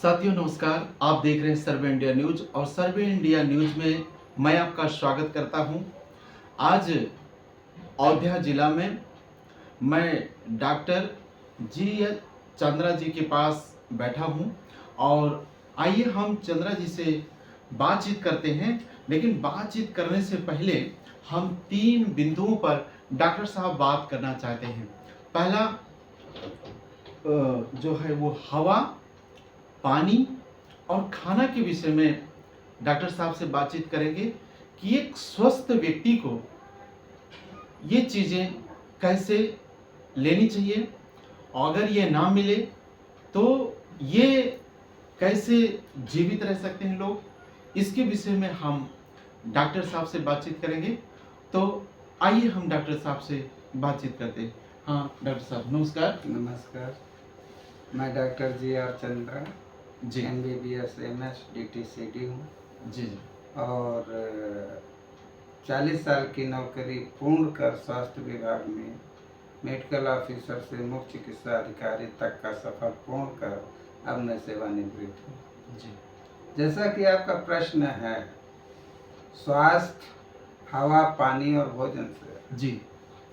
साथियों नमस्कार। आप देख रहे हैं सर्वे इंडिया न्यूज और सर्वे इंडिया न्यूज में मैं आपका स्वागत करता हूं। आज अयोध्या जिला में मैं डॉक्टर जी एच चंद्रा जी के पास बैठा हूं और आइए हम चंद्रा जी से बातचीत करते हैं। लेकिन बातचीत करने से पहले हम 3 बिंदुओं पर डॉक्टर साहब बात करना चाहते हैं। पहला जो है वो हवा, पानी और खाना के विषय में डॉक्टर साहब से बातचीत करेंगे कि एक स्वस्थ व्यक्ति को ये चीज़ें कैसे लेनी चाहिए और अगर ये ना मिले तो ये कैसे जीवित रह सकते हैं लोग। इसके विषय में हम डॉक्टर साहब से बातचीत करेंगे। तो आइए हम डॉक्टर साहब से बातचीत करते हैं। हाँ डॉक्टर साहब नमस्कार। नमस्कार। मैं doctor G R Chandra ji MBBS MS DTCD हूँ जी जी और 40 साल की नौकरी पूर्ण कर स्वास्थ्य विभाग में मेडिकल ऑफिसर से मुख्य चिकित्सा अधिकारी तक का सफर पूर्ण कर अब मैं सेवानिवृत्त हूँ। जी जैसा कि आपका प्रश्न है स्वास्थ्य, हवा, पानी और भोजन से, जी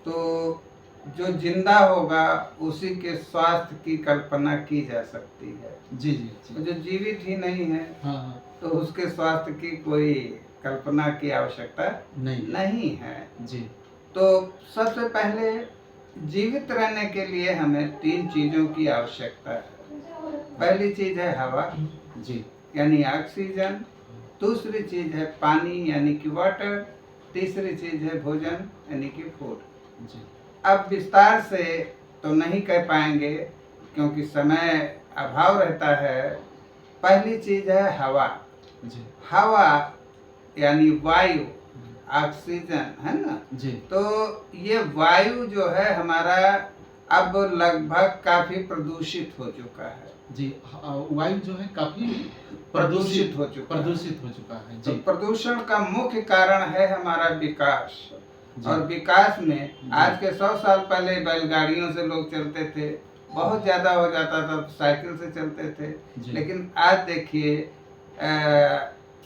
तो जो जिंदा होगा उसी के स्वास्थ्य की कल्पना की जा सकती है। जी जी तो जी जो जीवित ही नहीं है हाँ हाँ तो उसके स्वास्थ्य की कोई कल्पना की आवश्यकता नहीं है। जी तो सबसे पहले जीवित रहने के लिए हमें 3 चीजों की आवश्यकता है। पहली चीज है हवा जी यानी ऑक्सीजन, दूसरी चीज है पानी यानी कि वाटर, तीसरी चीज है भोजन यानी कि फूड। जी अब विस्तार से तो नहीं कह पाएंगे क्योंकि समय अभाव रहता है। पहली चीज है हवा। जी हवा यानी वायु, ऑक्सीजन है ना। जी तो ये वायु जो है हमारा अब लगभग काफी प्रदूषित हो चुका है। जी वायु जो है काफी प्रदूषित हो चुका है। प्रदूषित हो चुका है। तो जी प्रदूषण का मुख्य कारण है हमारा विकास। जी और विकास में जी। आज के 100 साल पहले बैलगाड़ियों से लोग चलते थे, बहुत ज्यादा हो जाता था तो साइकिल से चलते थे। जी। लेकिन आज देखिए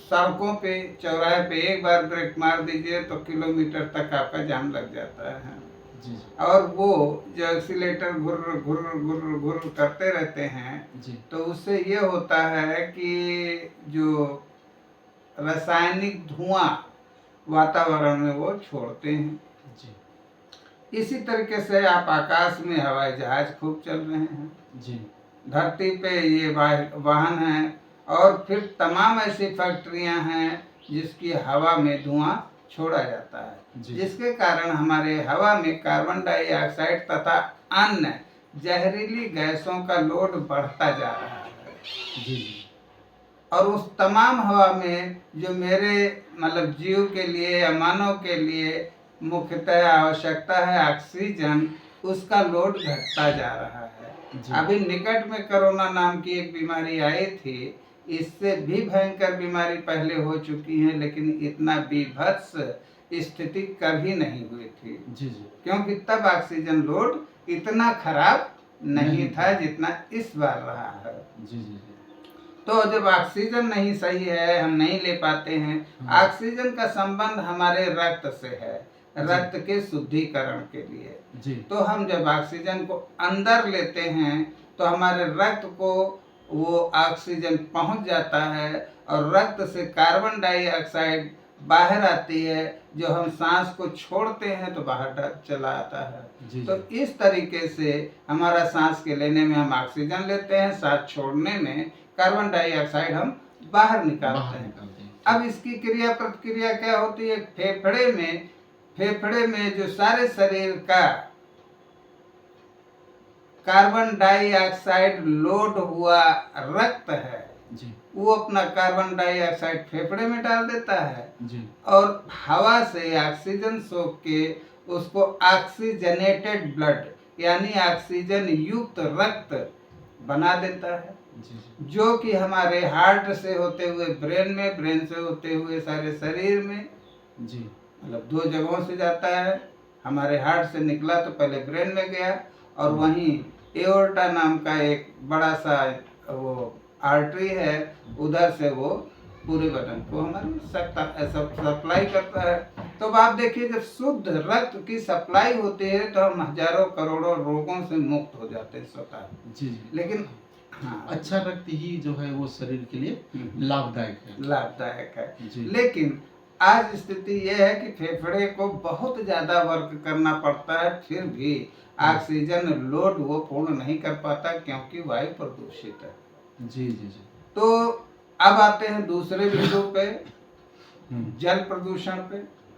सड़कों पे, चौराहे पे एक बार ब्रेक मार दीजिए तो किलोमीटर तक आपका जाम लग जाता है। जी जी और वो जो एक्सीलेटर घुर्र घुर्र घुर्र घुर्र करते रहते हैं जी तो उससे ये होता है कि जो रासायनिक धुआं वातावरण में वो छोड़ते हैं। जी इसी तरीके से आप आकाश में हवाई जहाज खूब चल रहे हैं, जी धरती पे ये वाहन हैं और फिर तमाम ऐसी फैक्ट्रियां हैं जिसकी हवा में धुआं छोड़ा जाता है, जी। जिसके कारण हमारे हवा में कार्बन डाइऑक्साइड तथा अन्य जहरीली गैसों का लोड बढ़ता जा रहा है। जी जी और उस तमाम हवा में जो मेरे मतलब जीव के लिए या मानव के लिए मुख्यतः आवश्यकता है ऑक्सीजन, उसका लोड घटता जा रहा है। जी। अभी निकट में कोरोना नाम की एक बीमारी आई थी, इससे भी भयंकर बीमारी पहले हो चुकी है लेकिन इतना बीभत्स स्थिति कभी नहीं हुई थी। जी जी क्योंकि तब ऑक्सीजन लोड इतना खराब नहीं था जितना इस बार रहा है। जी जी तो जब ऑक्सीजन नहीं सही है, हम नहीं ले पाते हैं। ऑक्सीजन का संबंध हमारे रक्त से है, रक्त के शुद्धिकरण के लिए। जी तो हम जब ऑक्सीजन को अंदर लेते हैं तो हमारे रक्त को वो ऑक्सीजन पहुंच जाता है और रक्त से कार्बन डाइऑक्साइड बाहर आती है, जो हम सांस को छोड़ते हैं तो बाहर चला आता है। जी तो इस तरीके से हमारा सांस के लेने में हम ऑक्सीजन लेते हैं, सांस छोड़ने में कार्बन डाइऑक्साइड हम बाहर निकालते हैं। अब इसकी क्रिया प्रतिक्रिया क्या होती है? फेफड़े में जो सारे शरीर का कार्बन डाइऑक्साइड लोड हुआ रक्त है जी वो अपना कार्बन डाइऑक्साइड फेफड़े में डाल देता है जी और हवा से ऑक्सीजन सोख के उसको ऑक्सीजनेटेड ब्लड यानी ऑक्सीजन युक्त रक्त बना देता है, जी जो कि हमारे हार्ट से होते हुए ब्रेन में, ब्रेन से होते हुए सारे शरीर में, जी मतलब 2 जगहों से जाता है। हमारे हार्ट से निकला तो पहले ब्रेन में गया और वहीं एओर्टा नाम का एक बड़ा सा वो आर्टरी है उधर से वो पूरे बदन को हमारी सप्लाई करता है। तो अब आप देखिए जब शुद्ध रक्त की सप्लाई होती है तो हम हजारों करोड़ों रोगों से मुक्त हो जाते हैं स्वतः। जी जी। लेकिन हाँ, अच्छा रक्त ही जो है वो शरीर के लिए लाभदायक है। लाभदायक है। जी। लेकिन आज स्थिति यह है कि फेफड़े को बहुत ज्यादा वर्क करना पड़ता है, फिर भी ऑक्सीजन लोड वो पूर्ण नहीं कर पाता क्योंकि वायु प्रदूषित है। जी जी जी। तो अब आते हैं दूसरे बिंदु पे, जल प्रदूषण पे।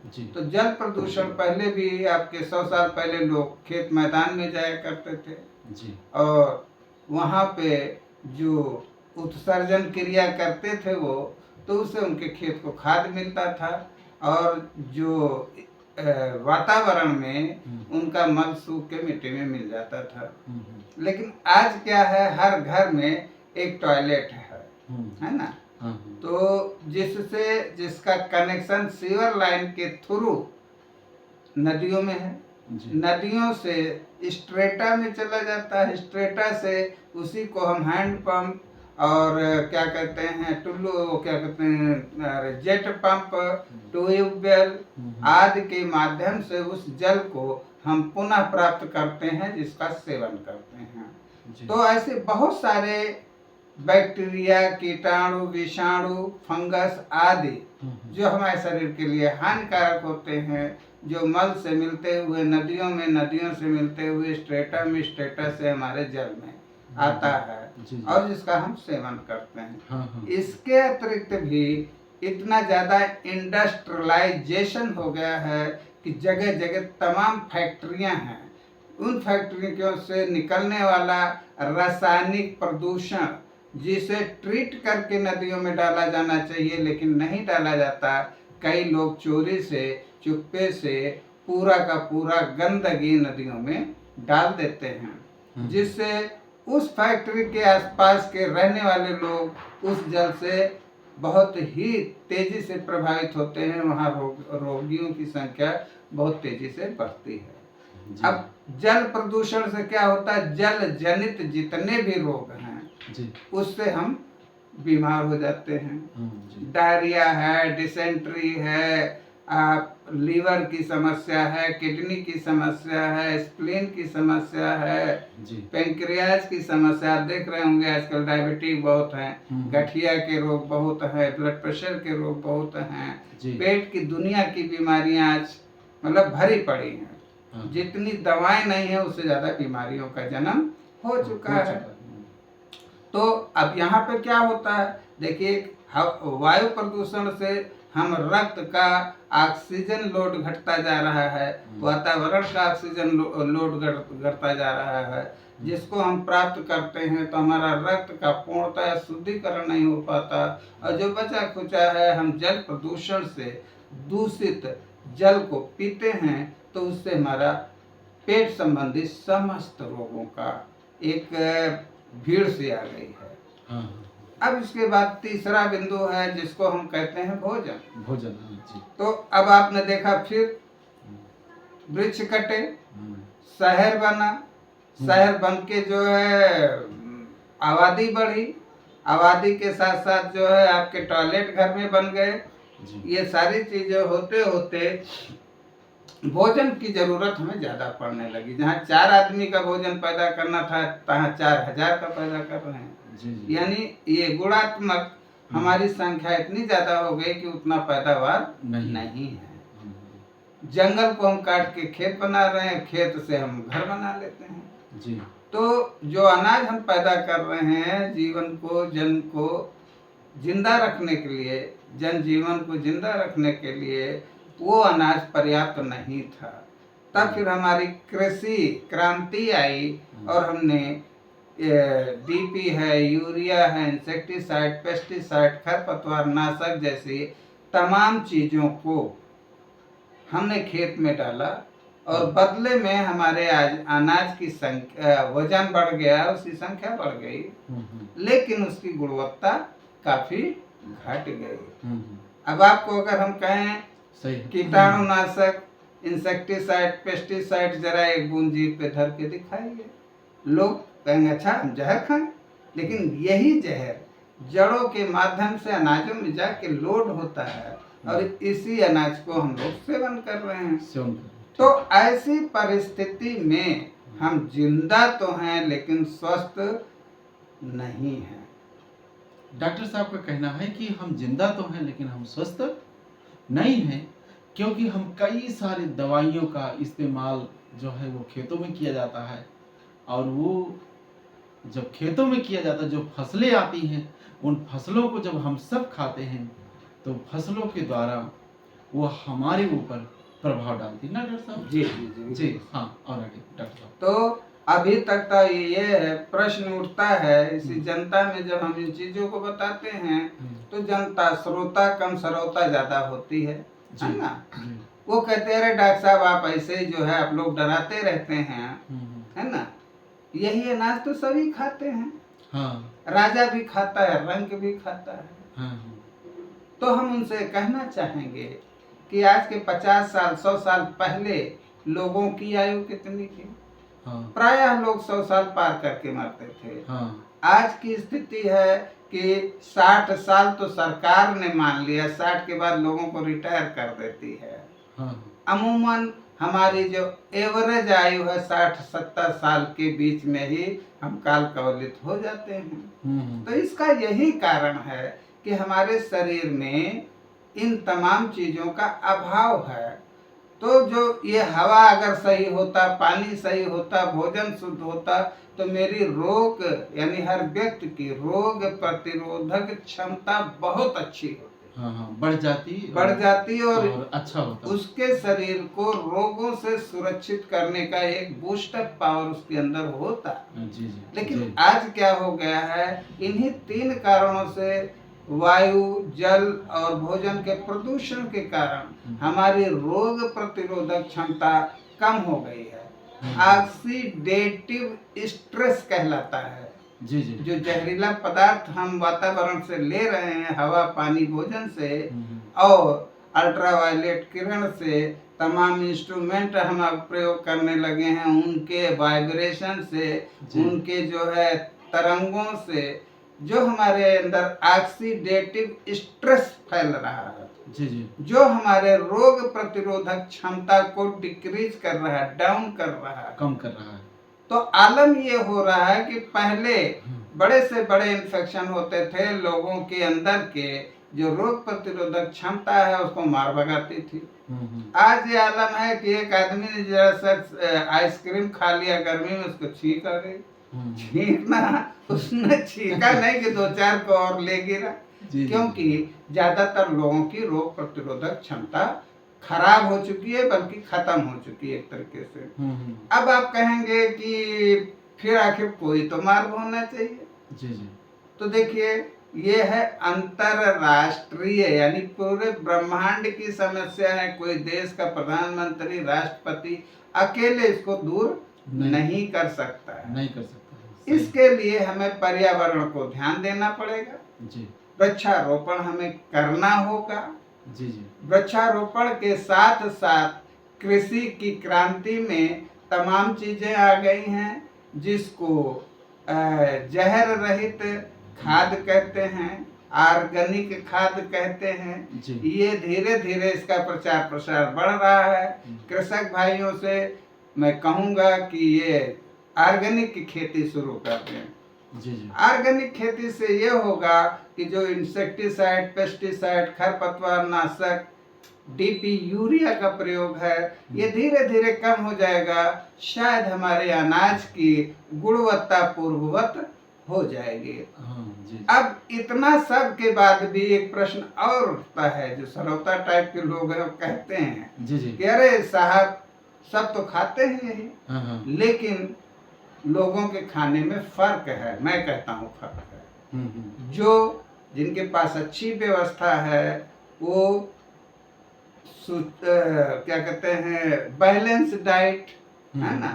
जी। तो जल प्रदूषण पहले भी आपके 100 साल पहले लोग खेत मैदान में जाया करते थे जी। और वहाँ पे जो उत्सर्जन क्रिया करते थे वो, तो उससे उनके खेत को खाद मिलता था और जो वातावरण में उनका मल सूख के मिट्टी में मिल जाता था। लेकिन आज क्या है, हर घर में एक टॉयलेट है ना। तो जिसका कनेक्शन सीवर लाइन के थ्रू नदियों में है, नदियों से स्ट्रेटा में चला जाता है, स्ट्रेटा से उसी को हम हैंड पंप और क्या कहते हैं टुल्लू, क्या कहते हैं जेट पंप, ट्यूबवेल आदि के माध्यम से उस जल को हम पुनः प्राप्त करते हैं, जिसका सेवन करते हैं। तो ऐसे बहुत सारे बैक्टीरिया, कीटाणु, विषाणु, फंगस आदि जो हमारे शरीर के लिए हानिकारक होते हैं, जो मल से मिलते हुए नदियों में, नदियों से मिलते हुए स्ट्रेटा में, स्ट्रेटा से हमारे जल में आता है और जिसका हम सेवन करते हैं। इसके अतिरिक्त भी इतना ज्यादा इंडस्ट्रियलाइजेशन हो गया है कि जगह जगह तमाम फैक्ट्रियां हैं। उन फैक्ट्रियों से निकलने वाला रासायनिक प्रदूषण, जिसे ट्रीट करके नदियों में डाला जाना चाहिए लेकिन नहीं डाला जाता, कई लोग चोरी से, चुप्पे से पूरा का पूरा गंदगी नदियों में डाल देते हैं, जिससे उस फैक्ट्री के आसपास के रहने वाले लोग उस जल से बहुत ही तेजी से प्रभावित होते हैं। वहाँ रोगियों की संख्या बहुत तेजी से बढ़ती है। अब जल प्रदूषण से क्या होता है, जल जनित जितने भी रोग हैं उससे हम बीमार हो जाते हैं। डायरिया है, डिसेंट्री है, लीवर की समस्या है, किडनी की समस्या है, स्प्लीन की समस्या है, पेंक्रियाज की समस्या। आप देख रहे होंगे आजकल डायबिटीज बहुत है, गठिया के रोग बहुत है, ब्लड प्रेशर के रोग बहुत हैं, पेट की दुनिया की बीमारियां आज मतलब भरी पड़ी हैं। जितनी दवाएं नहीं है उससे ज्यादा बीमारियों का जन्म हो चुका है। तो अब यहाँ पे क्या होता है, देखिए वायु प्रदूषण से हम रक्त का ऑक्सीजन लोड घटता जा रहा है, वातावरण का ऑक्सीजन लोड घटता जा रहा है, जिसको हम प्राप्त करते हैं तो हमारा रक्त का पूर्णतः शुद्धिकरण नहीं हो पाता और जो बचा खुचा है हम जल प्रदूषण से दूषित जल को पीते हैं तो उससे हमारा पेट संबंधी समस्त रोगों का एक भीड़ सी आ गई है। अब इसके बाद तीसरा बिंदु है जिसको हम कहते हैं भोजन। जी। तो अब आपने देखा फिर वृक्ष कटे, शहर बना, शहर बन के जो है आबादी बढ़ी, आबादी के साथ साथ जो है आपके टॉयलेट घर में बन गए। ये सारी चीजें होते होते भोजन की जरूरत हमें ज्यादा पड़ने लगी। जहाँ 4 आदमी का भोजन पैदा करना था तहाँ 4000 का पैदा कर रहे हैं। यानी ये गुणात्मक हमारी संख्या इतनी ज्यादा हो गई कि उतना पैदावार नहीं है। जंगल को हम काट के खेत बना रहे हैं, खेत से हम घर बना लेते हैं। जी। तो जो अनाज हम पैदा कर रहे हैं जीवन को, जन को जिंदा रखने के लिए, जन जीवन को जिंदा रखने के लिए वो अनाज पर्याप्त नहीं था। तब फिर हमारी कृषि क्रांति आई और हमने डीपी है, यूरिया है, इंसेक्टिसाइड, पेस्टिसाइड, खरपतवार नाशक जैसी तमाम चीज़ों को हमने खेत में डाला और बदले में हमारे आज अनाज की संख्या, वजन बढ़ गया, उसकी संख्या बढ़ गई, लेकिन उसकी गुणवत्ता काफी घट गई। अब आपको अगर हम कहें कीटाणुनाशक, इंसेक्टिसाइड, पेस्टिसाइड जरा एक बूंद जीभ पे धर के दिखाइए, लोग कहेंगे अच्छा हम जहर खाएं, लेकिन यही जहर जड़ों के माध्यम से अनाजों में जाके लोड होता है और इसी अनाज को हम लोग सेवन कर रहे हैं। सेवन करें। तो ऐसी परिस्थिति में हम जिंदा तो हैं लेकिन स्वस्थ नहीं हैं। डॉक्टर साहब का कहना है कि हम जिंदा तो हैं लेकिन हम स्वस्थ नहीं हैं, क्योंकि हम कई सारी दवाइयों का इस्तेमाल जो है वो खेतों में किया जाता है, और वो जब खेतों में किया जाता है, जो फसलें आती हैं उन फसलों को जब हम सब खाते हैं तो फसलों के द्वारा वो हमारे ऊपर प्रभाव डालती है ना डॉक्टर साहब? जी जी जी जी हाँ, और आगे डॉक्टर साहब। तो अभी तक तो ये प्रश्न उठता है इसी जनता में, जब हम इन चीजों को बताते हैं तो जनता श्रोता कम श्रोता ज्यादा होती है ना। जी। वो कहते हैं अरे डॉक्टर साहब आप ऐसे ही जो है आप लोग डराते रहते हैं, है ना। यही अनाज तो सभी खाते हैं। हाँ। राजा भी खाता है, रंक भी खाता है। हाँ। तो हम उनसे कहना चाहेंगे कि आज के 50 साल 100 साल पहले लोगों की आयु कितनी थी? हाँ। प्रायः लोग 100 साल पार करके मरते थे। हाँ। आज की स्थिति है कि 60 साल तो सरकार ने मान लिया, 60 के बाद लोगों को रिटायर कर देती है। हाँ। अमूमन हमारी जो एवरेज आयु है 60-70 साल के बीच में ही हम काल कवलित हो जाते हैं। तो इसका यही कारण है कि हमारे शरीर में इन तमाम चीजों का अभाव है। तो जो ये हवा अगर सही होता, पानी सही होता, भोजन शुद्ध होता, तो मेरी रोग यानी हर व्यक्ति की रोग प्रतिरोधक क्षमता बहुत अच्छी होती, हाँ, बढ़ जाती और अच्छा होता, उसके शरीर को रोगों से सुरक्षित करने का एक बूस्टअप पावर उसके अंदर होता। जी। लेकिन आज क्या हो गया है, इन्हीं 3 कारणों से, वायु, जल और भोजन के प्रदूषण के कारण हमारी रोग प्रतिरोधक क्षमता कम हो गई है। ऑक्सीडेटिव स्ट्रेस कहलाता है। जी। जो जहरीला पदार्थ हम वातावरण से ले रहे हैं, हवा, पानी, भोजन से और अल्ट्रावायलेट किरण से, तमाम इंस्ट्रूमेंट हम अब प्रयोग करने लगे हैं, उनके वाइब्रेशन से, उनके जो है तरंगों से, जो हमारे अंदर ऑक्सीडेटिव स्ट्रेस फैल रहा है। जी। जो हमारे रोग प्रतिरोधक क्षमता को डिक्रीज कर रहा है, डाउन कर रहा है, कम कर रहा है। तो आलम ये हो रहा है कि पहले बड़े से बड़े इन्फेक्शन होते थे, लोगों के अंदर के जो रोग प्रतिरोधक क्षमता है उसको मार भगाती थी। आज ये आलम है कि एक आदमी ने जरा सा आइसक्रीम खा लिया गर्मी में, उसको छींक आ गई। छींकना उसने छींका नहीं कि 2-4 को और ले गिरा, क्योंकि ज्यादातर लोगों की रोग प्रतिरोधक क्षमता खराब हो चुकी है, बल्कि खत्म हो चुकी है एक तरीके से। अब आप कहेंगे कि फिर आखिर कोई तो मार्ग होना चाहिए। जी। तो देखिए, ये है अंतरराष्ट्रीय यानी पूरे ब्रह्मांड की समस्या है। कोई देश का प्रधानमंत्री, राष्ट्रपति अकेले इसको दूर नहीं कर सकता है। इसके लिए हमें पर्यावरण को ध्यान देना पड़ेगा। जी। वृक्षारोपण हमें करना होगा। जी। वृक्षारोपण के साथ साथ कृषि की क्रांति में तमाम चीजें आ गई हैं, जिसको जहर रहित खाद कहते हैं, ऑर्गेनिक खाद कहते हैं। ये धीरे धीरे इसका प्रचार प्रसार बढ़ रहा है। कृषक भाइयों से मैं कहूँगा कि ये ऑर्गेनिक की खेती शुरू कर दें। जी। ऑर्गेनिक खेती से ये होगा कि जो इंसेक्टिसाइड, पेस्टिसाइड, खरपतवार नाशक, डीपी, यूरिया का प्रयोग है, ये धीरे धीरे कम हो जाएगा। शायद हमारे अनाज की गुणवत्ता पूर्ववत हो जाएगी। जी। अब इतना सब के बाद भी एक प्रश्न और उठता है, जो सरौता टाइप के लोग कहते हैं। जी। कि अरे साहब, सब तो खाते हैं यही, लेकिन लोगों के खाने में फर्क है। मैं कहता हूँ फर्क है। जो जिनके पास अच्छी व्यवस्था है वो क्या कहते हैं, बैलेंस डाइट है ना,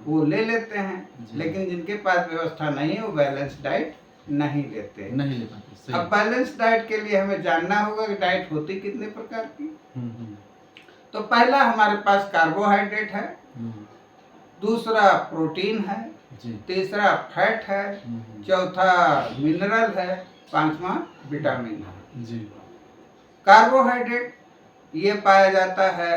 वो ले लेते हैं। लेकिन जिनके पास व्यवस्था नहीं है वो बैलेंस डाइट नहीं ले पाते। अब बैलेंस डाइट के लिए हमें जानना होगा कि डाइट होती कितने प्रकार की। तो पहला हमारे पास कार्बोहाइड्रेट है, दूसरा प्रोटीन है, तीसरा फैट है, चौथा मिनरल है, पांचवा विटामिन है। जी। कार्बोहाइड्रेट ये पाया जाता है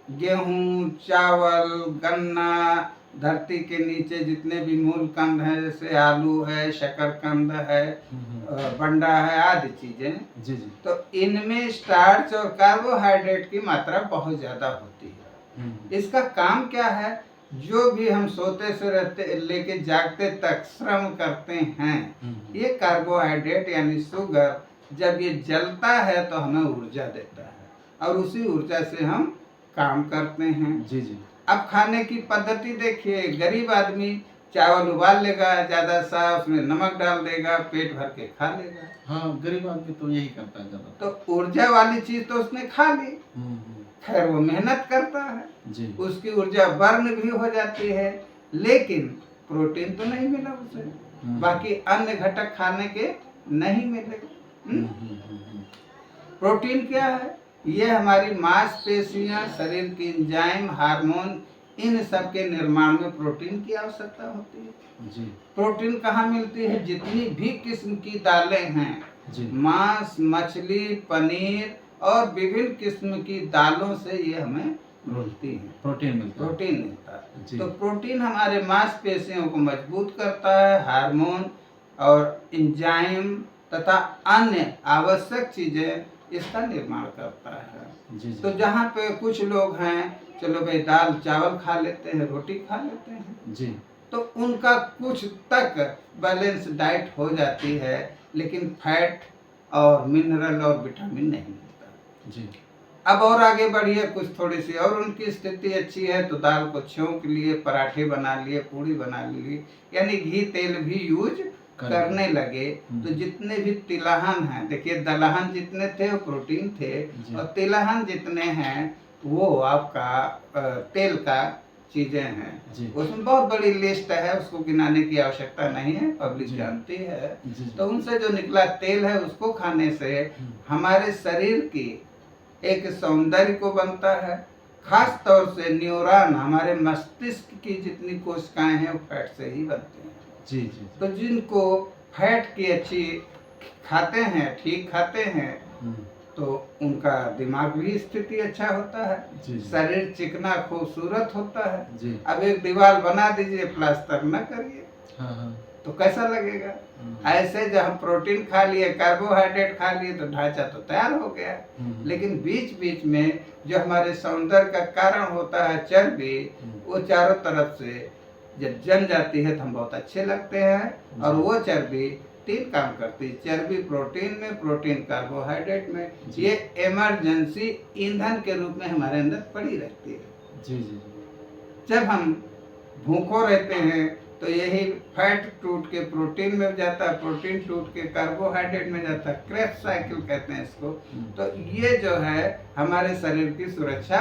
गेहूं, चावल, गन्ना, धरती के नीचे जितने भी मूल कंद हैं जैसे आलू है, शकरकंद है, बंडा है आदि चीजें। जी जी। तो इनमें स्टार्च और कार्बोहाइड्रेट की मात्रा बहुत ज्यादा होती है। इसका काम क्या है? जो भी हम सोते से रहते लेके जागते तक श्रम करते हैं, ये कार्बोहाइड्रेट यानी शुगर जब ये जलता है तो हमें ऊर्जा देता है और उसी ऊर्जा से हम काम करते हैं। जी जी। अब खाने की पद्धति देखिए, गरीब आदमी चावल उबाल लेगा ज्यादा सा, उसमें नमक डाल देगा, पेट भर के खा लेगा। हाँ, गरीब आदमी तो यही करता है ज्यादा। तो ऊर्जा वाली चीज तो उसने खा ली, खैर वो मेहनत करता है जी। उसकी ऊर्जा बर्न भी हो जाती है, लेकिन प्रोटीन तो नहीं मिला उसे, बाकी अन्य घटक खाने के नहीं मिले। प्रोटीन क्या है? ये हमारी मांसपेशियां, शरीर की एंजाइम, हार्मोन, इन सब के निर्माण में प्रोटीन की आवश्यकता होती है। जी। प्रोटीन कहाँ मिलती है? जितनी भी किस्म की दालें हैं, मांस, मछली, पनीर और विभिन्न किस्म की दालों से ये हमें मिलती है, प्रोटीन मिलता है। तो प्रोटीन हमारे मांसपेशियों को मजबूत करता है, हार्मोन और एंजाइम तथा अन्य आवश्यक चीजें इसका निर्माण करता है। जी। तो जहाँ पे कुछ लोग हैं, चलो भाई दाल चावल खा लेते हैं, रोटी खा लेते हैं जी, तो उनका कुछ तक बैलेंस डाइट हो जाती है, लेकिन फैट और मिनरल और विटामिन नहीं मिलता। जी। अब और आगे बढ़िए, कुछ थोड़ी सी और उनकी स्थिति अच्छी है तो दाल को छौंक लिए, पराठे बना लिए, पूड़ी बना ली, यानी घी तेल भी यूज करने लगे। तो जितने भी तिलहन हैं, देखिए दलहन जितने थे वो प्रोटीन थे, और तिलहन जितने हैं वो आपका तेल का चीजें हैं। उसमें बहुत बड़ी लिस्ट है, उसको गिनाने की आवश्यकता नहीं है, पब्लिक जानती है। तो उनसे जो निकला तेल है उसको खाने से हमारे शरीर की एक सौंदर्य को बनता है, खास तौर से न्यूरॉन, हमारे मस्तिष्क की जितनी कोशिकाएं हैं वो फैट से ही बनते हैं। जी जी। तो जिनको फैट की अच्छी खाते हैं, ठीक खाते हैं, तो उनका दिमाग भी स्थिति अच्छा होता है, शरीर चिकना खूबसूरत होता है। जी। अब एक दीवार बना दीजिए, प्लास्टर न करिए, तो कैसा लगेगा? ऐसे जब हम प्रोटीन खा लिए, कार्बोहाइड्रेट खा लिए, तो ढांचा तो तैयार हो गया, लेकिन बीच बीच में जो हमारे सौंदर्य का कारण होता है चर्बी, वो चारों तरफ से जब जम जाती है तो हम बहुत अच्छे लगते हैं। और वो चर्बी तीन काम करती है, चर्बी प्रोटीन में, प्रोटीन कार्बोहाइड्रेट में, ये इमरजेंसी ईंधन के रूप में हमारे अंदर पड़ी रहती है। जी जी। जब हम भूखों रहते हैं तो यही फैट टूट के प्रोटीन में जाता है, प्रोटीन टूट के कार्बोहाइड्रेट में जाता है, क्रेब्स साइकिल कहते हैं इसको। तो ये जो है हमारे शरीर की सुरक्षा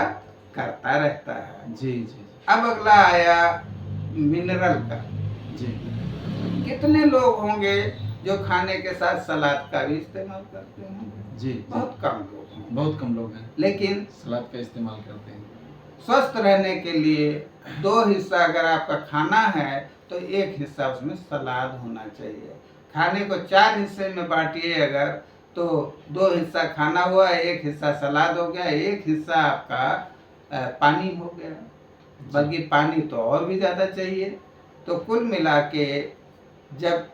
करता रहता है। जी जी। अब अगला आया मिनरल का। जी। कितने लोग होंगे जो खाने के साथ सलाद का भी इस्तेमाल करते हैं? जी। बहुत कम लोग हैं, बहुत कम लोग हैं, लेकिन सलाद का इस्तेमाल करते हैं। स्वस्थ रहने के लिए 2 हिस्सा अगर आपका खाना है तो 1 हिस्सा उसमें सलाद होना चाहिए। खाने को 4 हिस्से में बांटिए अगर, तो 2 हिस्सा खाना हुआ, 1 हिस्सा सलाद हो गया, 1 हिस्सा आपका पानी हो गया, बल्कि पानी तो और भी ज़्यादा चाहिए। तो कुल मिला के जब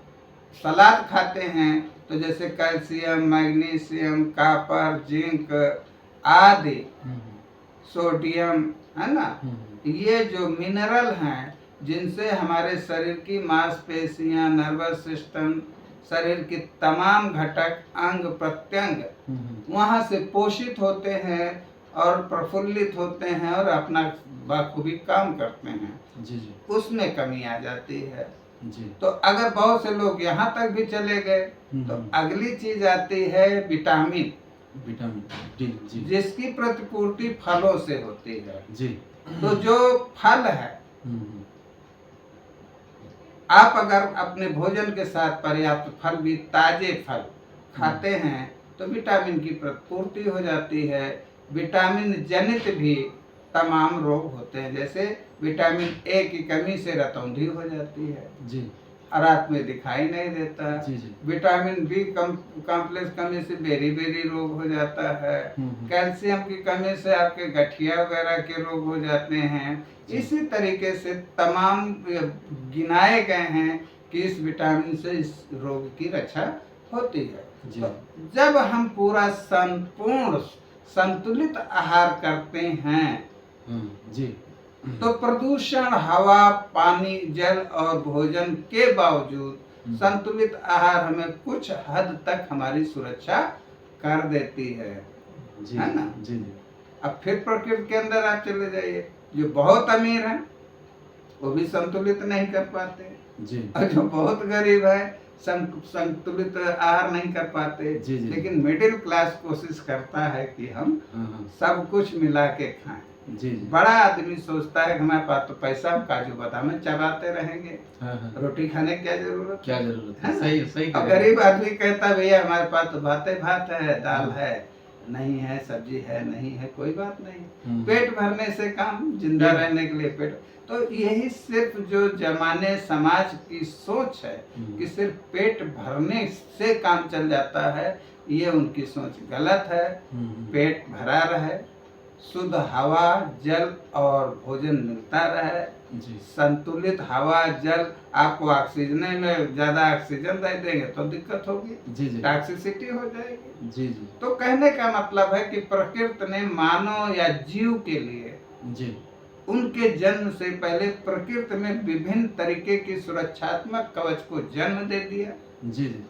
सलाद खाते हैं तो जैसे कैल्शियम, मैग्नीशियम, कॉपर, जिंक आदि, सोडियम, है ना, ये जो मिनरल हैं जिनसे हमारे शरीर की मांसपेशियां, नर्वस सिस्टम, शरीर के तमाम घटक, अंग प्रत्यंग वहाँ से पोषित होते हैं और प्रफुल्लित होते हैं और अपना बखूबी काम करते हैं। जी जी। उसमें कमी आ जाती है। जी। तो अगर बहुत से लोग यहाँ तक भी चले गए तो अगली चीज आती है विटामिन। विटामिन जी जी, जिसकी प्रतिपूर्ति फलों से होती है। जी। तो जो फल है, आप अगर अपने भोजन के साथ पर्याप्त फल भी, ताजे फल खाते हैं तो विटामिन की प्रतिपूर्ति हो जाती है। विटामिन जनित भी तमाम रोग होते हैं, जैसे विटामिन ए की कमी से रतौंधी हो जाती है। जी। रात में दिखाई नहीं देता। जी जी। विटामिन बी कॉम्प्लेक्स कमी से बेरी बेरी रोग हो जाता है। कैल्शियम की कमी से आपके गठिया वगैरह के रोग हो जाते हैं। जी। इसी तरीके से तमाम गिनाए गए हैं कि इस विटामिन से इस रोग की रक्षा होती है। जी। तो जब हम पूरा संपूर्ण संतुलित आहार करते हैं जी। तो प्रदूषण, हवा, पानी, जल और भोजन के बावजूद संतुलित आहार हमें कुछ हद तक हमारी सुरक्षा कर देती है जी। है ना? जी जी। अब फिर प्रकृति के अंदर आप चले जाइए, जो बहुत अमीर हैं वो भी संतुलित नहीं कर पाते, जी। और जो बहुत गरीब है संतुलित आहार नहीं कर पाते। जी जी। लेकिन मिडिल क्लास कोशिश करता है कि हम सब कुछ मिला के खाएं। जी जी। बड़ा आदमी सोचता है कि हमारे पास तो पैसा, हम काजू बादाम चबाते रहेंगे, रोटी खाने की क्या जरूरत क्या जरूरत है है? ना? सही सही और कह रहे हैं। गरीब आदमी कहता है भैया हमारे पास तो भाते भात है, दाल है नहीं है, सब्जी है नहीं है, कोई बात नहीं, पेट भरने से काम, जिंदा रहने के लिए पेट। तो यही सिर्फ जो जमाने समाज की सोच है कि सिर्फ पेट भरने से काम चल जाता है, ये उनकी सोच गलत है। पेट भरा रहे, शुद्ध हवा, जल और भोजन मिलता रहे, जी। संतुलित हवा, जल, आपको ऑक्सीजन में ज्यादा ऑक्सीजन दे देंगे तो दिक्कत होगी, जी जी। टॉक्सिसिटी हो जाएगी। जी जी। तो कहने का मतलब है कि प्रकृति ने मानव या जीव के लिए जी। उनके जन्म से पहले प्रकृति में विभिन्न तरीके की सुरक्षात्मक कवच को जन्म दे दिया। जी जी।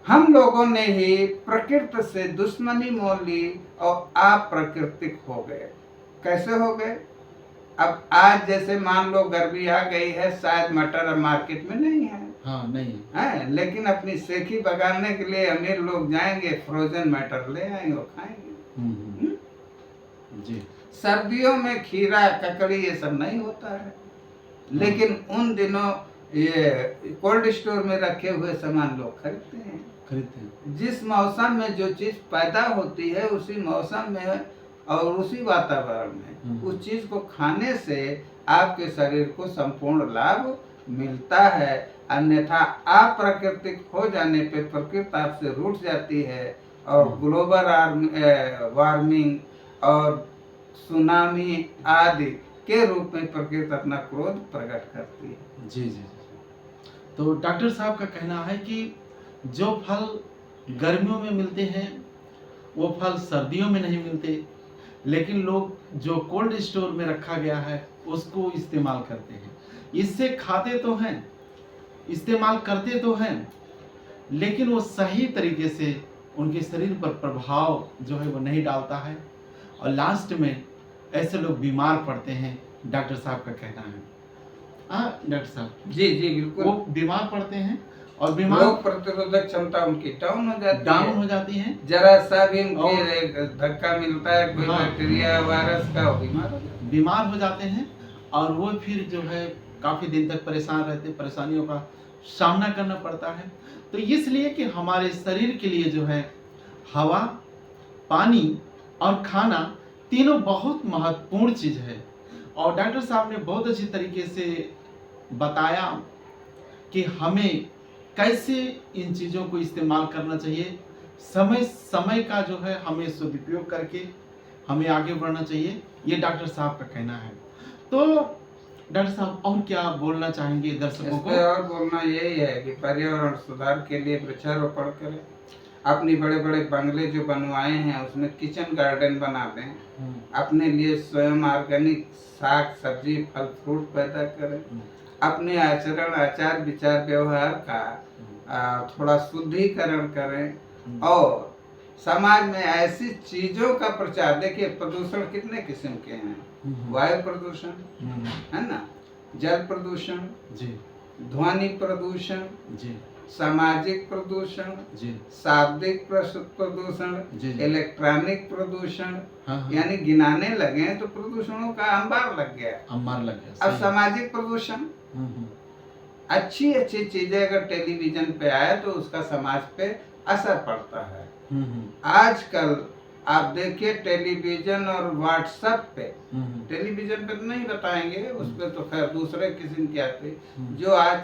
हम लोगों ने ही प्रकृति से दुश्मनी मोल ली और अप्राकृतिक हो गए। कैसे हो गए? अब आज जैसे मान लो गर्मी आ गई है, शायद मटर अब मार्केट में नहीं है, हाँ नहीं है, लेकिन अपनी सेखी बगाने के लिए अमीर लोग जाएंगे, फ्रोजन मटर ले आएंगे और खाएंगे। जी। सर्दियों में खीरा, ककड़ी ये सब नहीं होता है, लेकिन उन दिनों ये कोल्ड स्टोर में रखे हुए सामान लोग खरीदते हैं। जिस मौसम में जो चीज पैदा होती है उसी मौसम में और उसी वातावरण में उस चीज को खाने से आपके शरीर को संपूर्ण लाभ मिलता है। अन्यथा अप्राकृतिक हो जाने पे प्रकृति आपसे रूठ जाती है और ग्लोबल वार्मिंग और सुनामी आदि के रूप में प्रकृति अपना क्रोध प्रकट करती है। जी जी। तो डॉक्टर साहब का कहना है कि जो फल गर्मियों में मिलते हैं वो फल सर्दियों में नहीं मिलते, लेकिन लोग जो कोल्ड स्टोर में रखा गया है उसको इस्तेमाल करते हैं। इससे खाते तो हैं, इस्तेमाल करते तो हैं, लेकिन वो सही तरीके से उनके शरीर पर प्रभाव जो है वो नहीं डालता है और लास्ट में ऐसे लोग बीमार पड़ते हैं, डॉक्टर साहब का कहना है। हाँ डॉक्टर साहब। जी जी बिल्कुल। वो बीमार पड़ते हैं और बीमार, रोग प्रतिरोधक क्षमता उनकी डाउन हो जाती है। जरा सा भी उनके धक्का मिलता है कोई बैक्टीरिया वायरस का, बीमार हो जाते हैं और वो फिर जो है काफी दिन तक परेशान रहते, परेशानियों का सामना करना पड़ता है। तो इसलिए कि हमारे शरीर के लिए जो है हवा, पानी और खाना तीनों बहुत महत्वपूर्ण चीज है। और डॉक्टर साहब ने बहुत अच्छी तरीके से बताया कि हमें कैसे इन चीज़ों को इस्तेमाल करना चाहिए। समय समय का जो है हमें सदुपयोग करके हमें आगे बढ़ना चाहिए, ये डॉक्टर साहब का कहना है। तो डॉक्टर साहब और क्या बोलना चाहेंगे दर्शकों को? और बोलना यही है कि पर्यावरण सुधार के लिए वृक्षारोपण करें, अपनी बड़े बड़े बंगले जो बनवाए हैं उसमें किचन गार्डन बना दें, अपने लिए स्वयं ऑर्गेनिक साग सब्जी फल फ्रूट पैदा करें, अपने आचरण आचार विचार व्यवहार का थोड़ा शुद्धिकरण करें और समाज में ऐसी चीजों का प्रचार। देखिए प्रदूषण कितने किस्म के हैं, वायु प्रदूषण है ना, जल प्रदूषण जी, ध्वनि प्रदूषण जी, सामाजिक प्रदूषण जी, शाब्दिक प्रदूषण, इलेक्ट्रॉनिक प्रदूषण, यानी गिनाने लगे तो प्रदूषणों का अंबार लग गया। अब सामाजिक प्रदूषण, अच्छी अच्छी चीजें अगर टेलीविजन पे आए तो उसका समाज पे असर पड़ता है। आजकल आप देखिए टेलीविजन और व्हाट्सएप पे, टेलीविजन पे तो नहीं बताएंगे, उस पे तो खैर दूसरे किस्म की आती, जो आज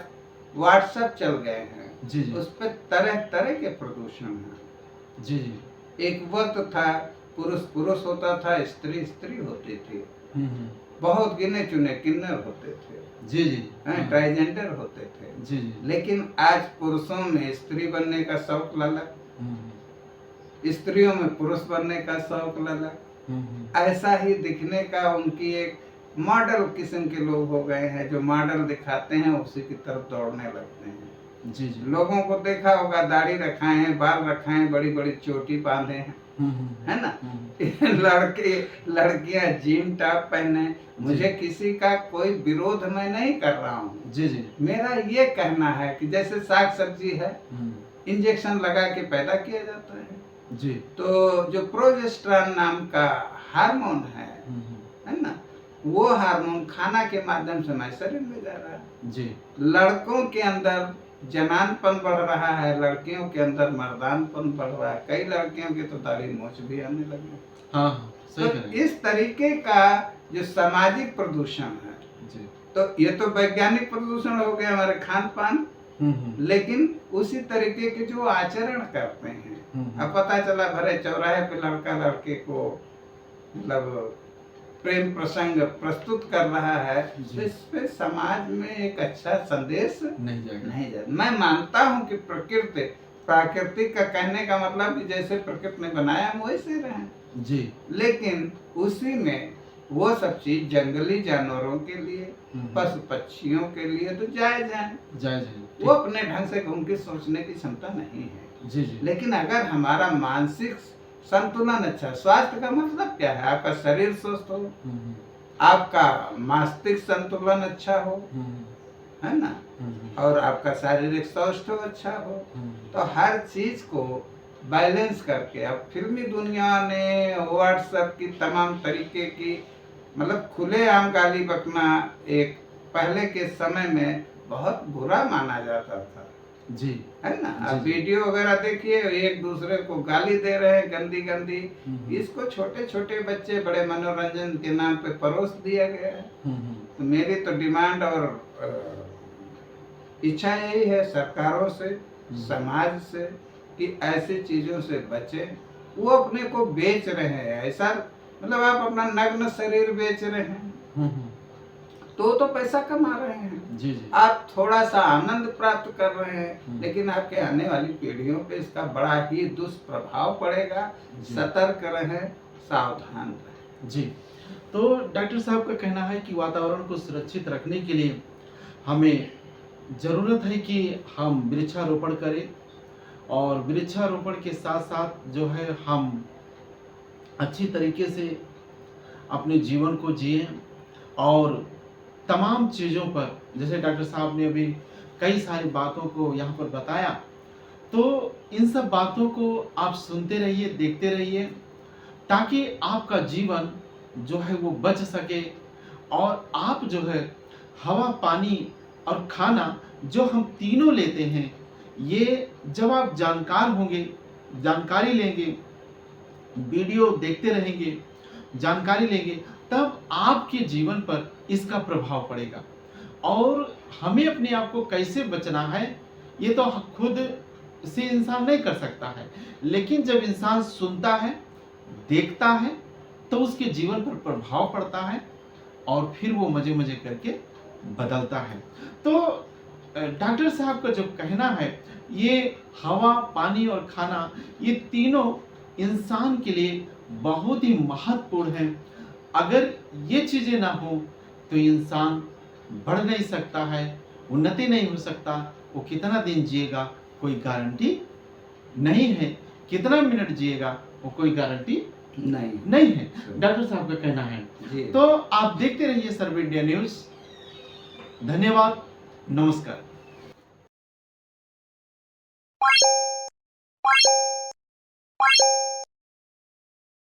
व्हाट्सएप चल गए हैं, जी जी उस पर तरह तरह के प्रदूषण हैं। जी जी। एक वक्त था पुरुष पुरुष होता था, स्त्री स्त्री होती थी, हम्म। बहुत गिने चुने किन्नर होते थे, जी जी हैं, ट्रांसजेंडर होते थे। जी जी। लेकिन आज पुरुषों में स्त्री बनने का शौक ललक, हम्म स्त्रियों में पुरुष बनने का शौक ललक, ऐसा ही दिखने का उनकी एक मॉडल किस्म के लोग हो गए हैं, जो मॉडल दिखाते हैं उसी की तरफ दौड़ने लगते हैं। जी जी। लोगों को देखा होगा, दाढ़ी रखाए हैं, बाल रखाए हैं, बड़ी बड़ी चोटी बांधे हैं, है ना। लड़के लड़कियां जीन टॉप पहने। मुझे किसी का कोई विरोध मैं नहीं कर रहा हूँ, जी जी। मेरा ये कहना है कि जैसे साग सब्जी है, इंजेक्शन लगा के पैदा किया जाता है, जी। तो जो प्रोजेस्टेरोन नाम का हार्मोन है ना, वो हार्मोन खाना के माध्यम से हमारे शरीर में जा रहा है। जी। लड़कों के अंदर जनानपन बढ़ रहा है, लड़कियों के अंदर मर्दानपन बढ़ रहा है, कई लड़कियों की तो दाढ़ी मूंछ भी आने लगी। हाँ सही तो कह रहे हैं। इस तरीके का जो सामाजिक प्रदूषण है, जी। तो ये तो वैज्ञानिक प्रदूषण हो गया हमारे खान पान, लेकिन उसी तरीके के जो आचरण करते हैं। अब पता चला भरे चौराहे पे लड़का लड़के को मतलब प्रेम प्रसंग प्रस्तुत कर रहा है, तो इस पे समाज में एक अच्छा संदेश नहीं जाएगा। मैं मानता हूँ कि प्राकृतिक का कहने का मतलब कि जैसे प्रकृति ने बनाया हम वैसे रहें जी, लेकिन उसी में वो सब चीज जंगली जानवरों के लिए, पशु पक्षियों के लिए तो जायज है, जायज है। वो अपने ढंग से घूम के सोचने की क्षमता नहीं है। जी जी। लेकिन अगर हमारा मानसिक संतुलन अच्छा, स्वास्थ्य का मतलब क्या है? आपका शरीर स्वस्थ हो, आपका मस्तिष्क संतुलन अच्छा हो, है ना, और आपका शारीरिक स्वास्थ्य अच्छा हो, तो हर चीज को बैलेंस करके। अब फिल्मी दुनिया ने व्हाट्सएप की तमाम तरीके की मतलब खुलेआम गाली बकना एक पहले के समय में बहुत बुरा माना जाता था जी, है ना। अब वीडियो वगैरह देखिए, एक दूसरे को गाली दे रहे हैं गंदी गंदी, इसको छोटे छोटे बच्चे बड़े मनोरंजन के नाम पे परोस दिया गया है। तो मेरी तो डिमांड और इच्छा यही है सरकारों से, समाज से, कि ऐसी चीजों से बचे। वो अपने को बेच रहे हैं, ऐसा मतलब आप अपना नग्न शरीर बेच रहे हैं तो पैसा कमा रहे हैं जी जी। आप थोड़ा सा आनंद प्राप्त कर रहे हैं, लेकिन आपके आने वाली पीढ़ियों पे इसका बड़ा ही दुष्प्रभाव पड़ेगा। सतर्क रहें, सावधान रहें। जी, तो डॉक्टर साहब का कहना है कि वातावरण को सुरक्षित रखने के लिए हमें ज़रूरत है कि हम वृक्षारोपण करें, और वृक्षारोपण के साथ साथ जो है हम अच्छी तरीके से अपने जीवन को जिएं, और तमाम चीज़ों पर जैसे डॉक्टर साहब ने अभी कई सारी बातों को यहाँ पर बताया, तो इन सब बातों को आप सुनते रहिए, देखते रहिए, ताकि आपका जीवन जो है वो बच सके, और आप जो है हवा, पानी और खाना जो हम तीनों लेते हैं, ये जब आप जानकार होंगे, जानकारी लेंगे, वीडियो देखते रहेंगे, जानकारी लेंगे, तब आपके जीवन पर इसका प्रभाव पड़ेगा। और हमें अपने आप को कैसे बचना है, ये तो खुद से इंसान नहीं कर सकता है, लेकिन जब इंसान सुनता है, देखता है, तो उसके जीवन पर प्रभाव पड़ता है, और फिर वो मजे मजे करके बदलता है। तो डॉक्टर साहब का जो कहना है, ये हवा, पानी और खाना, ये तीनों इंसान के लिए बहुत ही महत्वपूर्ण है। अगर ये चीज़ें ना हो तो इंसान बढ़ नहीं सकता है, उन्नति नहीं हो सकता। वो कितना दिन जिएगा कोई गारंटी नहीं है, कितना मिनट जिएगा वो कोई गारंटी नहीं है, डॉक्टर साहब का कहना है। तो आप देखते रहिए सर्व इंडिया न्यूज़। धन्यवाद, नमस्कार।